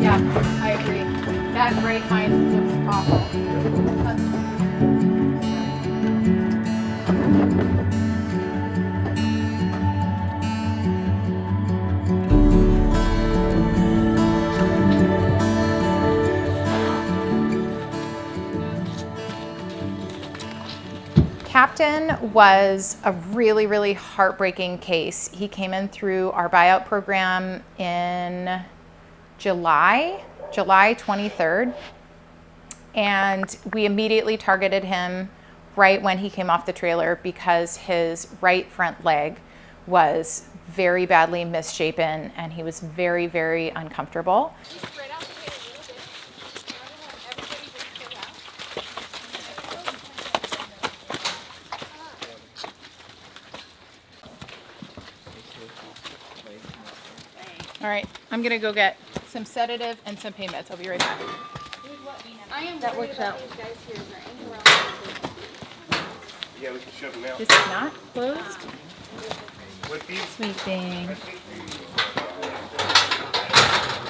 Yeah, I agree. That gray kind looks awful. Captain was a really, really heartbreaking case. He came in through our buyout program in July 23rd, and we immediately targeted him right when he came off the trailer because his right front leg was very badly misshapen and he was very, very uncomfortable. All right, I'm gonna go get some sedative and some pain meds. I'll be right back. That works out. Yeah, we can shove them out. This is not closed. With these, Sweet thing.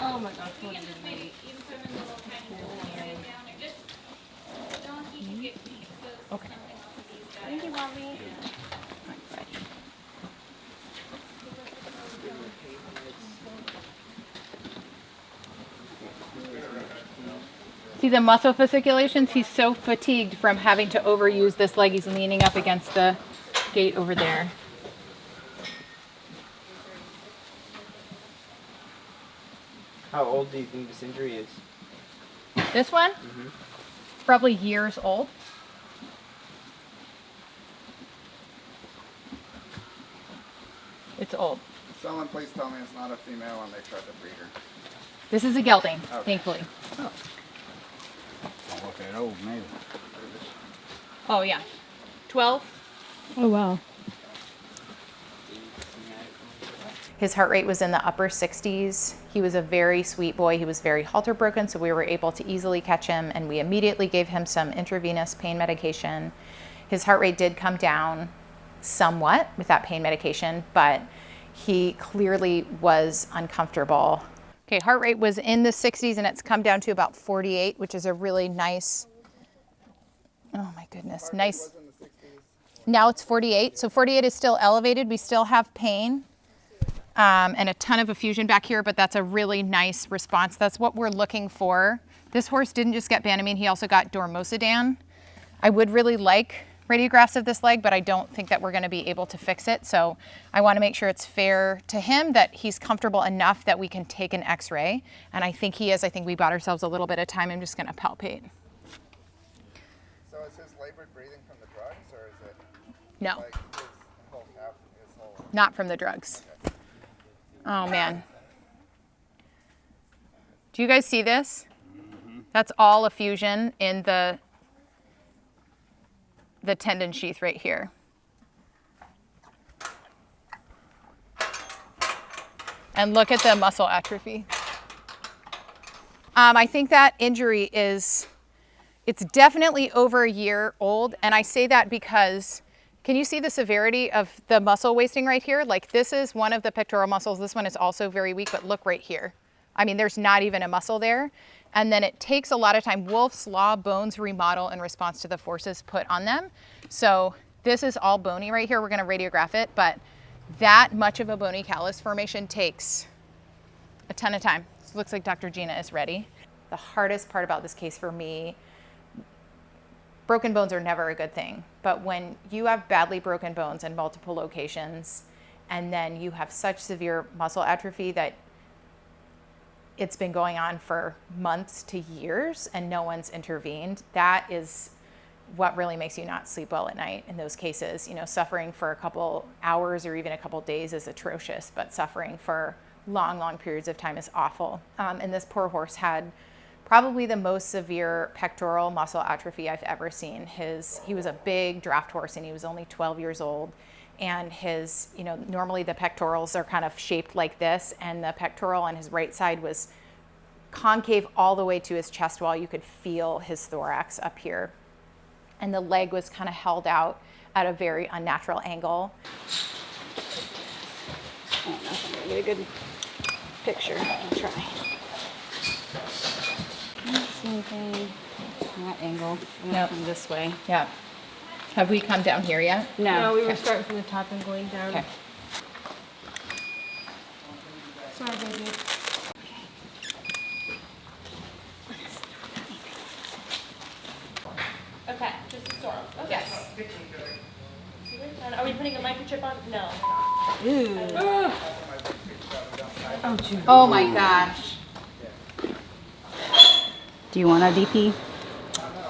Oh my gosh, what is it? Okay. Thank you, Bobby. See the muscle fasciculations? He's so fatigued from having to overuse this leg. He's leaning up against the gate over there. How old do you think this injury is? This one? Probably years old. It's old. Someone please tell me it's not a female and they tried to breed her. This is a gelding, Okay. thankfully. Oh, okay, old maybe. Oh yeah. 12. Oh wow. His heart rate was in the upper 60s. He was a very sweet boy. He was very halter broken, so we were able to easily catch him, and we immediately gave him some intravenous pain medication. His heart rate did come down somewhat with that pain medication, but he clearly was uncomfortable. Okay, heart rate was in the 60s and it's come down to about 48, which is a really nice, oh my goodness, nice. Now it's 48, so 48 is still elevated. We still have pain and a ton of effusion back here, but that's a really nice response. That's what we're looking for. This horse didn't just get Banamine, he also got dormosidan. I would really like radiographs of this leg, but I don't think that we're gonna be able to fix it. So I wanna make sure it's fair to him, that he's comfortable enough that we can take an x-ray. And I think he is. I think we bought ourselves a little bit of time. I'm just gonna palpate. So is his labored breathing from the drugs or is it No, like his whole not from the drugs. Oh man. Do you guys see this? That's all effusion in the tendon sheath right here. And look at the muscle atrophy. I think that injury it's definitely over a year old. And I say that because, can you see the severity of the muscle wasting right here? Like this is one of the pectoral muscles. This one is also very weak, but look right here. I mean, there's not even a muscle there. And then it takes a lot of time. Wolff's Law, bones remodel in response to the forces put on them. So this is all bony right here. We're gonna radiograph it, but that much of a bony callus formation takes a ton of time. So it looks like Dr. Gina is ready. The hardest part about this case for me, broken bones are never a good thing, but when you have badly broken bones in multiple locations, and then you have such severe muscle atrophy that it's been going on for months to years and no one's intervened, that is what really makes you not sleep well at night in those cases. You know, suffering for a couple hours or even a couple days is atrocious, but suffering for long, long periods of time is awful. And this poor horse had probably the most severe pectoral muscle atrophy I've ever seen. He was a big draft horse and he was only 12 years old. And his, normally the pectorals are kind of shaped like this, and the pectoral on his right side was concave all the way to his chest wall. You could feel his thorax up here. And the leg was kind of held out at a very unnatural angle. I don't know if I'm gonna get a good picture. I'll try. Can't see anything from that angle. Nope. From this way. Yeah. Have we come down here yet? No. We were starting from the top and going down. Okay. Sorry, baby. Okay, just the storm. Okay. Yes. And are we putting a microchip on? No. Oh my gosh. Do you want a DP?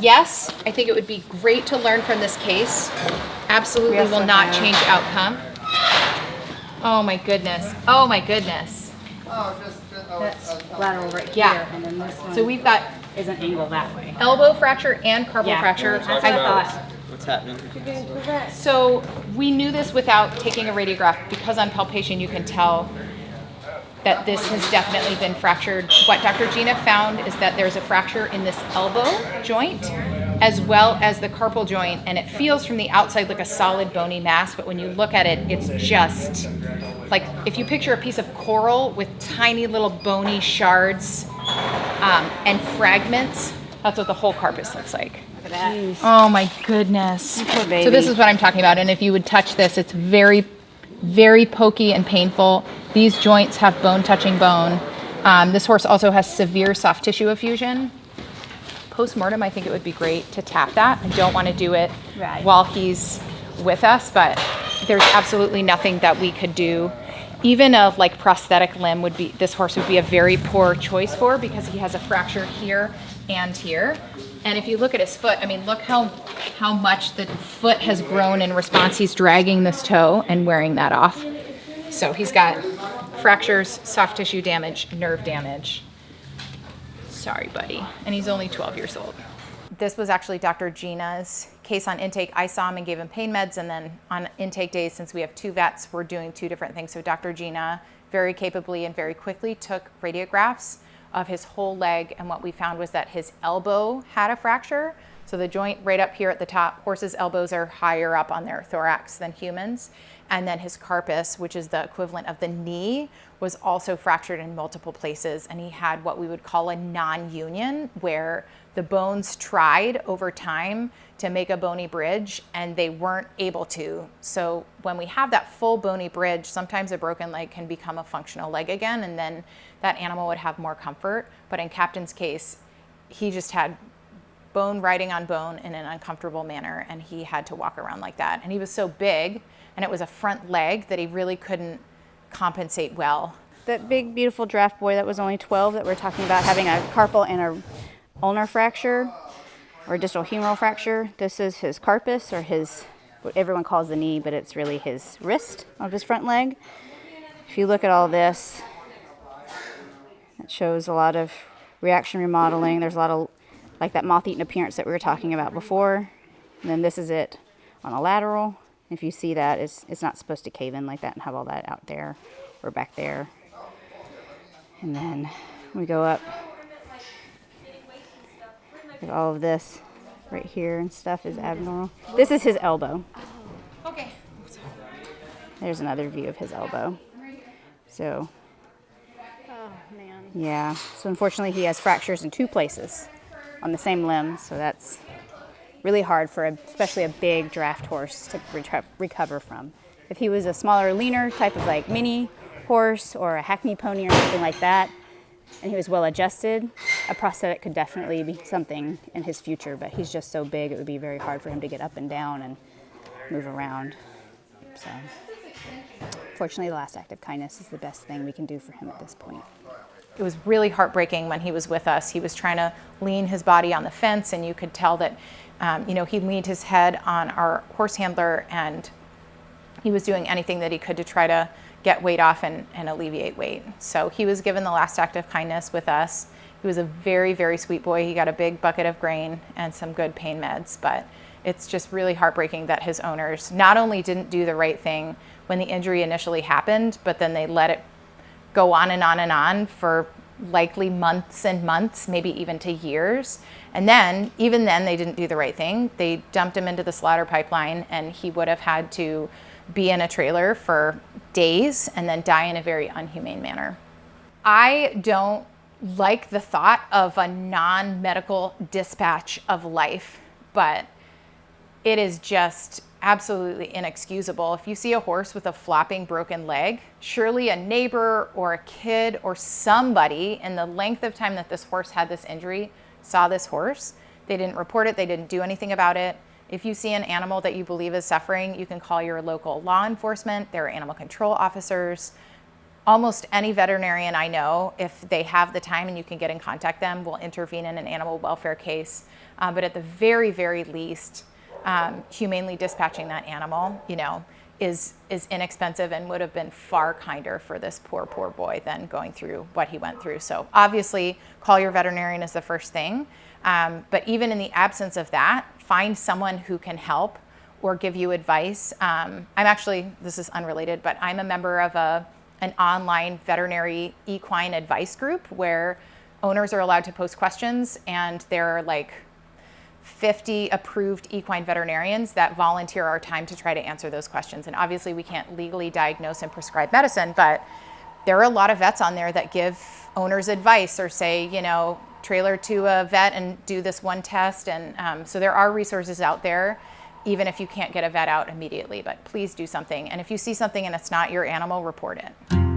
Yes, I think it would be great to learn from this case. Absolutely We also will not have- change outcome. Oh my goodness. Oh my goodness. That's lateral right Yeah. here, and then this one So we've got is an angle that way. elbow fracture and carpal Yeah. fracture. That's what I thought. What's happening? So we knew this without taking a radiograph because on palpation you can tell that this has definitely been fractured. What Dr. Gina found is that there's a fracture in this elbow joint as well as the carpal joint, and it feels from the outside like a solid bony mass, but when you look at it, it's just like if you picture a piece of coral with tiny little bony shards and fragments, that's what the whole carpus looks like. Look at that. Oh my goodness. Poor So baby. this is what I'm talking about, and if you would touch this, it's very, very pokey and painful. These joints have bone touching bone. This horse also has severe soft tissue effusion. Post-mortem, I think it would be great to tap that. I don't want to do it Right. while he's with us, but there's absolutely nothing that we could do. Even a like prosthetic limb would be, this horse would be a very poor choice for because he has a fracture here and here. And if you look at his foot, I mean, look how much the foot has grown in response. He's dragging this toe and wearing that off. So he's got fractures, soft tissue damage, nerve damage. Sorry, buddy. And he's only 12 years old. This was actually Dr. Gina's case on intake. I saw him and gave him pain meds, and then on intake days, since we have two vets, we're doing two different things. So Dr. Gina very capably and very quickly took radiographs of his whole leg, and what we found was that his elbow had a fracture. So the joint right up here at the top, horses' elbows are higher up on their thorax than humans. And then his carpus, which is the equivalent of the knee, was also fractured in multiple places. And he had what we would call a non-union, where the bones tried over time to make a bony bridge and they weren't able to. So when we have that full bony bridge, sometimes a broken leg can become a functional leg again, and then that animal would have more comfort. But in Captain's case, he just had bone riding on bone in an uncomfortable manner, and he had to walk around like that. And he was so big, and it was a front leg, that he really couldn't compensate well. That big, beautiful draft boy that was only 12 that we're talking about having a carpal and a ulnar fracture or distal humeral fracture. This is his carpus, or his, what everyone calls the knee, but it's really his wrist of his front leg. If you look at all this, it shows a lot of reaction remodeling. There's a lot of like that moth-eaten appearance that we were talking about before. And then this is it on a lateral. If you see that, it's not supposed to cave in like that and have all that out there or back there. And then we go up. All of this right here and stuff is abnormal. This is his elbow. Okay. There's another view of his elbow. So, yeah. So unfortunately he has fractures in two places on the same limb. So that's really hard for especially a big draft horse to recover from. If he was a smaller, leaner type of like mini horse or a hackney pony or something like that, and he was well adjusted, a prosthetic could definitely be something in his future, but he's just so big it would be very hard for him to get up and down and move around. So fortunately, the last act of kindness is the best thing we can do for him at this point. It was really heartbreaking when he was with us. He was trying to lean his body on the fence, and you could tell that he leaned his head on our horse handler, and he was doing anything that he could to try to get weight off and alleviate weight. So he was given the last act of kindness with us. He was a very, very sweet boy. He got a big bucket of grain and some good pain meds, but it's just really heartbreaking that his owners not only didn't do the right thing when the injury initially happened, but then they let it go on and on and on for likely months and months, maybe even to years. And then, even then, they didn't do the right thing. They dumped him into the slaughter pipeline, and he would have had to be in a trailer for days and then die in a very unhumane manner. I don't like the thought of a non-medical dispatch of life, but it is just absolutely inexcusable. If you see a horse with a flopping broken leg, surely a neighbor or a kid or somebody in the length of time that this horse had this injury saw this horse. They didn't report it. They didn't do anything about it. If you see an animal that you believe is suffering, you can call your local law enforcement. There are animal control officers. Almost any veterinarian I know, if they have the time and you can get in contact them, will intervene in an animal welfare case. But at the very, very least, humanely dispatching that animal, is inexpensive and would have been far kinder for this poor boy than going through what he went through. So obviously, call your veterinarian is the first thing. But even in the absence of that, find someone who can help or give you advice. This is unrelated, but I'm a member of an online veterinary equine advice group where owners are allowed to post questions, and there are like 50 approved equine veterinarians that volunteer our time to try to answer those questions. And obviously we can't legally diagnose and prescribe medicine, but there are a lot of vets on there that give owners advice or say, trailer to a vet and do this one test. And so there are resources out there, even if you can't get a vet out immediately, but please do something. And if you see something and it's not your animal, report it.